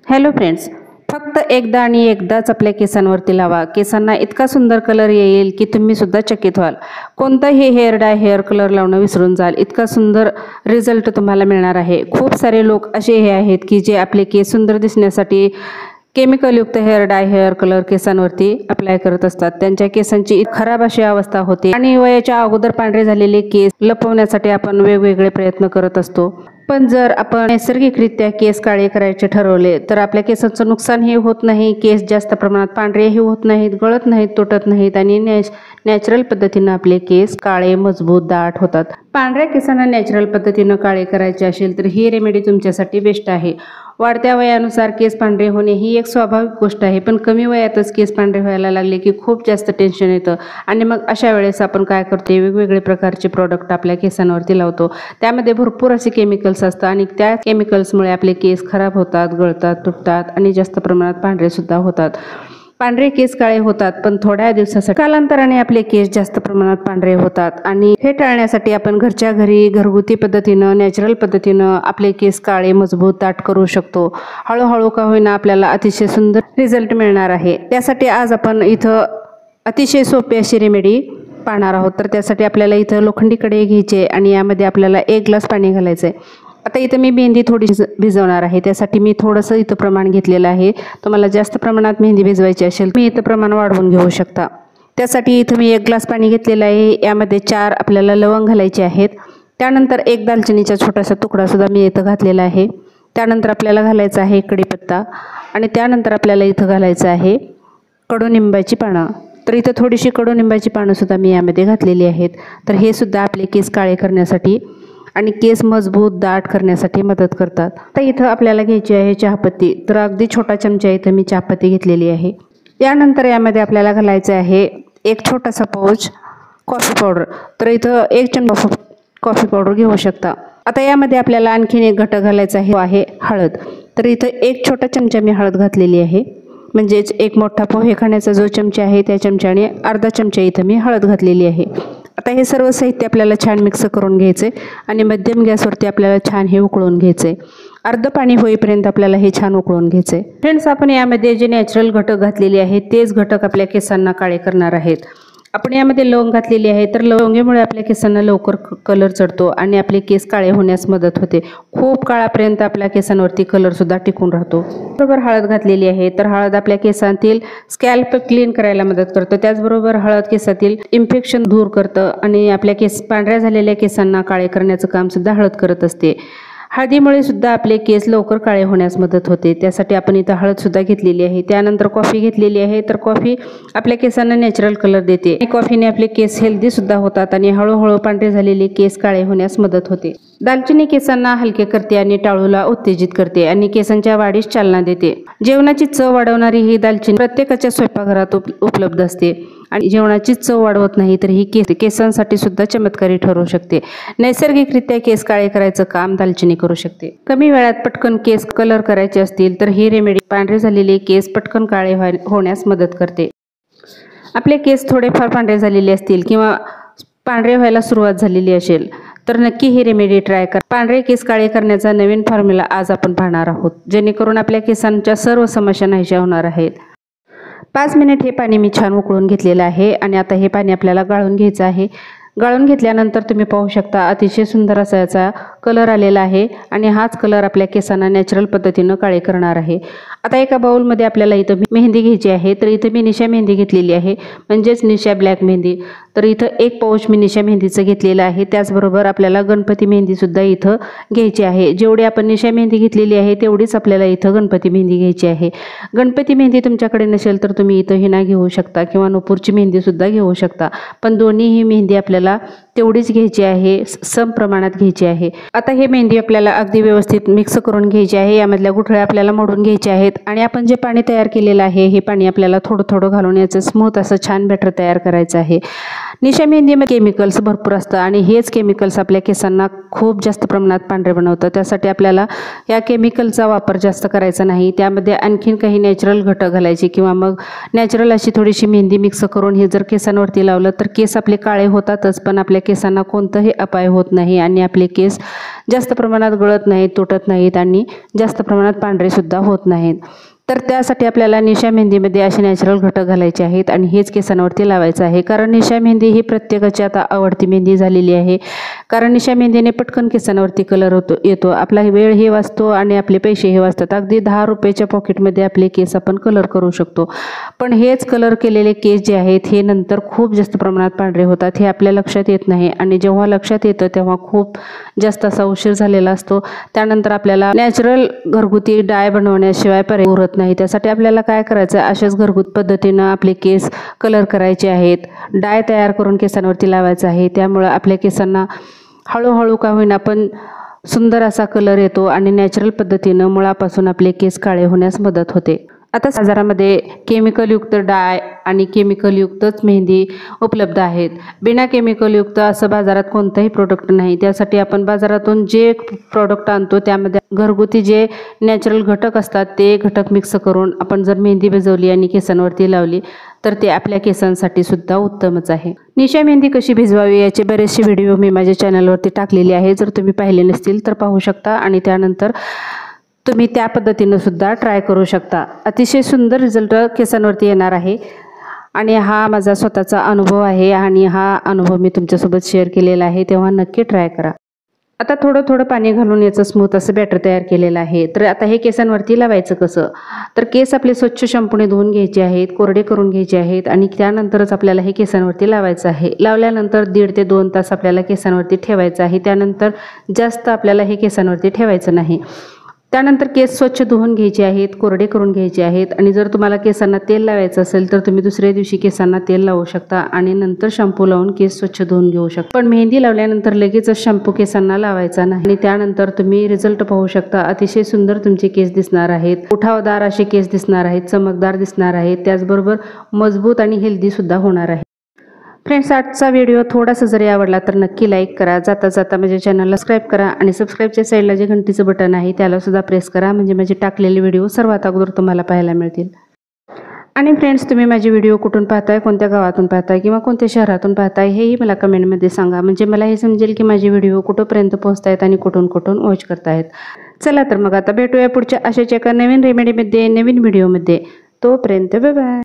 Hello friends, फक्त एकदा आणि एकदाच आपल्या केसांवरती लावा. केसांना इतका सुंदर कलर येईल की तुम्ही सुद्धा चकित व्हाल. कोणताही हेअर डाय हेअर कलर लावणं विसरून जाल, इतका सुंदर रिझल्ट तुम्हाला मिळणार आहे. खूप सारे लोक असे हे आहेत की जे आपले केस सुंदर दिसण्यासाठी केमिकलयुक्त हेअर डाय हेअर कलर केसांवरती अप्लाय करत असतात. त्यांच्या केसांची खराब अशी अवस्था होते आणि वयाच्या अगोदर पांढरे झालेले केस लपवण्यासाठी आपण वेगवेगळे प्रयत्न करत असतो. पण जर आपण नैसर्गिकरित्या केस काळे करायचे ठरवले तर आपल्या केसांचं नुकसानही होत नाही, केस जास्त प्रमाणात पांढरेही होत नाहीत, गळत नाहीत, तुटत नाहीत आणि नॅचरल पद्धतीनं आपले केस काळे मजबूत दाट होतात. पांढऱ्या केसांना नॅचरल पद्धतीनं काळे करायचे असेल तर ही रेमेडी तुमच्यासाठी बेस्ट आहे. वाढत्या वयानुसार केस पांढरे होणे ही एक स्वाभाविक गोष्ट आहे, पण कमी वयातच केस पांढरे व्हायला लागले की खूप जास्त टेन्शन येतं आणि मग अशा वेळेस आपण काय करतो, वेगवेगळे प्रकारचे प्रोडक्ट आपल्या केसांवरती लावतो. त्यामध्ये भरपूर असे केमिकल्स असतात आणि त्या केमिकल्समुळे आपले केस खराब होतात, गळतात, तुटतात आणि जास्त प्रमाणात पांढरे सुद्धा होतात. पांढरे केस काळे होतात पण थोड्या दिवसासाठी, कालांतराने आपले केस जास्त प्रमाणात पांढरे होतात आणि हे टाळण्यासाठी आपण घरच्या घरी घरगुती पद्धतीनं नॅचरल पद्धतीनं आपले केस काळे मजबूत दाट करू शकतो. हळूहळू का होईना आपल्याला अतिशय सुंदर रिझल्ट मिळणार आहे. त्यासाठी आज आपण इथं अतिशय सोपी अशी रेमेडी पाहणार आहोत. तर त्यासाठी आपल्याला इथं लोखंडी कढई घ्यायची आणि यामध्ये आपल्याला 1 ग्लास पाणी घालायचं आहे. आता इथं मी मेहंदी थोडी भिजवणार आहे, त्यासाठी मी थोडंसं इथं प्रमाण घेतलेलं आहे. तुम्हाला जास्त प्रमाणात मेहंदी भिजवायची असेल मी इथं प्रमाण वाढवून घेऊ शकता. त्यासाठी इथं मी 1 ग्लास पाणी घेतलेलं आहे. यामध्ये 4 आपल्याला लवंग घालायचे आहेत. त्यानंतर 1 दालचिनीचा छोटासा तुकडासुद्धा मी इथं घातलेला आहे. त्यानंतर आपल्याला घालायचा आहे कढीपत्ता आणि त्यानंतर आपल्याला इथं घालायचं आहे कडुनिंबाची पानं. तर इथं थोडीशी कडुनिंबाची पानंसुद्धा मी यामध्ये घातलेली आहेत. तर हे सुद्धा आपले केस काळे करण्यासाठी आणि केस मजबूत दाट करण्यासाठी मदत करतात. तर इथं आपल्याला घ्यायची आहे चहापत्ती. तर अगदी छोटा चमचा इथं मी चहापत्ती घेतलेली आहे. त्यानंतर यामध्ये आपल्याला घालायचं आहे 1 छोटासा पाऊच कॉफी पावडर. तर इथं 1 चमचा कॉफी पावडर घेऊ शकता. आता यामध्ये आपल्याला आणखीन एक घटक घालायचा आहे हळद. तर इथं 1 छोटा चमचा मी हळद घातलेली आहे. म्हणजेच 1 मोठा पोहे खाण्याचा जो चमचा आहे त्या चमच्याने अर्धा चमचा इथं मी हळद घातलेली आहे. आता हे सर्व साहित्य आपल्याला छान मिक्स करून घ्यायचे आणि मध्यम गॅसवरती आपल्याला छान हे उकळून घ्यायचे. अर्ध पाणी होईपर्यंत आपल्याला हे छान उकळून घ्यायचे. फ्रेंड्स, आपण यामध्ये जे नॅचरल घटक घातलेले आहेत तेच घटक आपल्या केसांना काळे करणार आहेत. आपण यामध्ये लवंग घातलेली आहे, तर लवंगीमुळे आपल्या केसांना लवकर कलर चढतो आणि आपले केस काळे होण्यास मदत होते. खूप काळापर्यंत आपल्या केसांवरती कलरसुद्धा टिकून राहतो. बरोबर हळद घातलेली आहे, तर हळद आपल्या केसांतील स्कॅल्प क्लीन करायला मदत करतं. त्याचबरोबर हळद केसातील इन्फेक्शन दूर करतं आणि आपल्या पांढऱ्या झालेल्या केसांना काळे करण्याचं कामसुद्धा हळद करत असते. हळदीमुळे सुद्धा आपले केस लवकर काळे होण्यास मदत होते. त्यासाठी आपण इथं हळदसुद्धा घेतलेली आहे. त्यानंतर कॉफी घेतलेली आहे. तर कॉफी आपल्या केसांना नॅचरल कलर देते आणि कॉफीने आपले केस हेल्दीसुद्धा होतात आणि हळूहळू पांढरे झालेले केस काळे होण्यास मदत होते. दालचिनी केसांना हलके करते आणि टाळूला उत्तेजित करते आणि केसांच्या वाढीस चालना देते. जेवणाची चव वाढवणारी ही दालचिनी प्रत्येकाच्या स्वयंपाकघरात उपलब्ध असते आणि जेवणाची चव वाढवत नाही तर ही केसांसाठी सुद्धा चमत्कारी ठरू शकते. नैसर्गिकरित्या केस काळे करायचं काम दालचिनी करू शकते. कमी वेळात पटकन केस कलर करायचे असतील तर ही रेमेडी पांढरे झालेले केस पटकन काळे होण्यास मदत करते. आपले केस थोडेफार पांढरे झालेले असतील किंवा पांढरे व्हायला सुरुवात झालेली असेल तर नक्की ही रेमेडी ट्राय करा. पांढरे केस काळे करण्याचा नवीन फॉर्म्युला आज आपण पाहणार आहोत, जेणेकरून आपल्या केसांच्या सर्व समस्या नाहीशा होणार आहेत. 5 मिनिट हे पाणी मी छान उकळून घेतलेलं आहे आणि आता हे पाणी आपल्याला गाळून घ्यायचं आहे. गाळून घेतल्यानंतर तुम्ही पाहू शकता अतिशय सुंदर असा याचा कलर आलेला आहे आणि हाच कलर आपल्या केसांना नॅचरल पद्धतीनं काळे करणार आहे. आता एका बाउलमध्ये आपल्याला इथं मेहंदी घ्यायची आहे. तर इथं मी निशा मेहंदी घेतलेली आहे, म्हणजेच निशा ब्लॅक मेहंदी. तर इथं 1 पाऊच मी निशा मेहंदीचं घेतलेलं आहे. त्याचबरोबर आपल्याला गणपती मेहंदीसुद्धा इथं घ्यायची आहे. जेवढी आपण निशा मेहंदी घेतलेली आहे तेवढीच आपल्याला इथं गणपती मेहंदी घ्यायची आहे. गणपती मेहंदी तुमच्याकडे नसेल तर तुम्ही इथं हिना घेऊ शकता किंवा नुपूरची मेहंदीसुद्धा घेऊ शकता, पण दोन्हीही मेहंदी आपल्याला तेवढीच घ्यायची आहे, सम प्रमाणात घ्यायची आहे. आता हे मेहंदी आपल्याला अगदी व्यवस्थित मिक्स करून घ्यायची आहे. यामधल्या गुठळ्या आपल्याला मोडून घ्यायच्या आहेत आणि आपण जे पाणी तयार केलेलं आहे हे पाणी आपल्याला थोडं थोडं घालून याचं स्मूथ असं छान बॅटर तयार करायचं आहे. निशा मेहंदीमध्ये केमिकल्स भरपूर असतं आणि हेच केमिकल्स आपल्या केसांना खूप जास्त प्रमाणात पांढरे बनवतं. त्यासाठी आपल्याला या केमिकलचा वापर जास्त करायचा नाही. त्यामध्ये आणखीन काही नॅचरल घटक घालायचे किंवा मग नॅचरल अशी थोडीशी मेहंदी मिक्स करून हे जर केसांवरती लावलं तर केस आपले काळे होतातच, पण आपल्या केसांना कोणताही अपाय होत नाही आणि आपले केस जास्त प्रमाणात गळत नाहीत, तुटत नाहीत आणि जास्त प्रमाणात पांढरे सुद्धा होत नाहीत. तर त्यासाठी आपल्याला निशा मेहंदीमध्ये असे नॅचरल घटक घालायचे आहेत आणि हेच केसांवरती लावायचं आहे. कारण निशा मेहंदी ही प्रत्येकाची आता आवडती मेहंदी झालेली आहे. कारण निशा मेहंदीने पटकन केसांवरती कलर येतो, आपला वेळ हे वाचतो आणि आपले पैसे हे वाचतात. अगदी 10 रुपयाच्या पॉकेटमध्ये आपले केस आपण कलर करू शकतो. पण हेच कलर केलेले केस जे आहेत हे नंतर खूप जास्त प्रमाणात पांढरे होतात, हे आपल्या लक्षात येत नाही आणि जेव्हा लक्षात येतं तेव्हा खूप जास्त असा उशीर झालेला असतो. त्यानंतर आपल्याला नॅचरल घरगुती डाय बनवण्याशिवाय पर्याय उरत नाही. त्यासाठी आपल्याला काय करायचं, अशाच घरगुती पद्धतीनं आपले केस कलर करायचे आहेत. डाय तयार करून केसांवरती लावायचं आहे. त्यामुळं आपल्या केसांना हळूहळू का होईना पण सुंदर असा कलर येतो आणि नॅचरल पद्धतीनं मुळापासून आपले केस काळे होण्यास मदत होते. आता बाजारामध्ये केमिकलयुक्त डाय आणि केमिकलयुक्तच मेहंदी उपलब्ध आहेत. बिना केमिकलयुक्त असं बाजारात कोणतंही प्रोडक्ट नाही. त्यासाठी आपण बाजारातून जे प्रोडक्ट आणतो त्यामध्ये घरगुती जे नॅचरल घटक असतात ते घटक मिक्स करून आपण जर मेहंदी भिजवली आणि केसांवरती लावली तर ते आपल्या केसांसाठी सुद्धा उत्तमच आहे. निशा मेहंदी कशी भिजवावी याचे बरेचसे व्हिडिओ मी माझ्या चॅनलवरती टाकलेले आहे. जर तुम्ही पाहिले नसतील तर पाहू शकता आणि त्यानंतर तुम्ही त्या पद्धतीनं सुद्धा ट्राय करू शकता. अतिशय सुंदर रिझल्ट केसांवरती येणार आहे आणि हा माझा स्वतःचा अनुभव आहे आणि हा अनुभव मी तुमच्यासोबत शेअर केलेला आहे, तेव्हा नक्की ट्राय करा. आता थोडं थोडं पाणी घालून याचं स्मूथ असं बॅटर तयार केलेलं आहे. तर आता हे केसांवरती लावायचं कसं, तर केस आपले स्वच्छ शॅम्पूने धुवून घ्यायचे आहेत, कोरडे करून घ्यायचे आहेत आणि त्यानंतरच आपल्याला हे केसांवरती लावायचं आहे. लावल्यानंतर 1.5 ते 2 तास आपल्याला केसांवरती ठेवायचं आहे. त्यानंतर जास्त आपल्याला हे केसांवरती ठेवायचं नाही. त्यानंतर केस स्वच्छ धुवून घ्यायचे आहेत, कोरडे करून घ्यायचे आहेत आणि जर तुम्हाला केसांना तेल लावायचं असेल तर तुम्ही दुसऱ्या दिवशी केसांना तेल लावू शकता आणि नंतर शॅम्पू लावून केस स्वच्छ धुवून घेऊ शकता. पण मेहंदी लावल्यानंतर लगेचच शॅम्पू केसांना लावायचा नाही आणि त्यानंतर तुम्ही रिझल्ट पाहू शकता. अतिशय सुंदर तुमचे केस दिसणार आहेत, उठावदार असे केस दिसणार आहेत, चमकदार दिसणार आहेत, त्याचबरोबर मजबूत आणि हेल्दी सुद्धा होणार आहे. फ्रेंड्स, आजचा व्हिडिओ थोडासा जरी आवडला तर नक्की लाईक करा. जाता जाता माझ्या चॅनलला सबस्क्राईब करा आणि सबस्क्राईबच्या साईडला जे घंटीचं बटन आहे त्याला सुद्धा प्रेस करा, म्हणजे माझे टाकलेले व्हिडिओ सर्वात अगोदर तुम्हाला पाहायला मिळतील. आणि फ्रेंड्स, तुम्ही माझे व्हिडिओ कुठून पाहताय, कोणत्या गावातून पाहताय किंवा कोणत्या शहरातून पाहताय हेही मला कमेंटमध्ये सांगा, म्हणजे मला हे समजेल की माझे व्हिडिओ कुठंपर्यंत पोहोचतायत आणि कुठून कुठून वॉच करतायत. चला तर मग आता भेटूया पुढच्या अशाच एका नवीन रेमेडीमध्ये, नवीन व्हिडिओमध्ये. तोपर्यंत बाय बाय.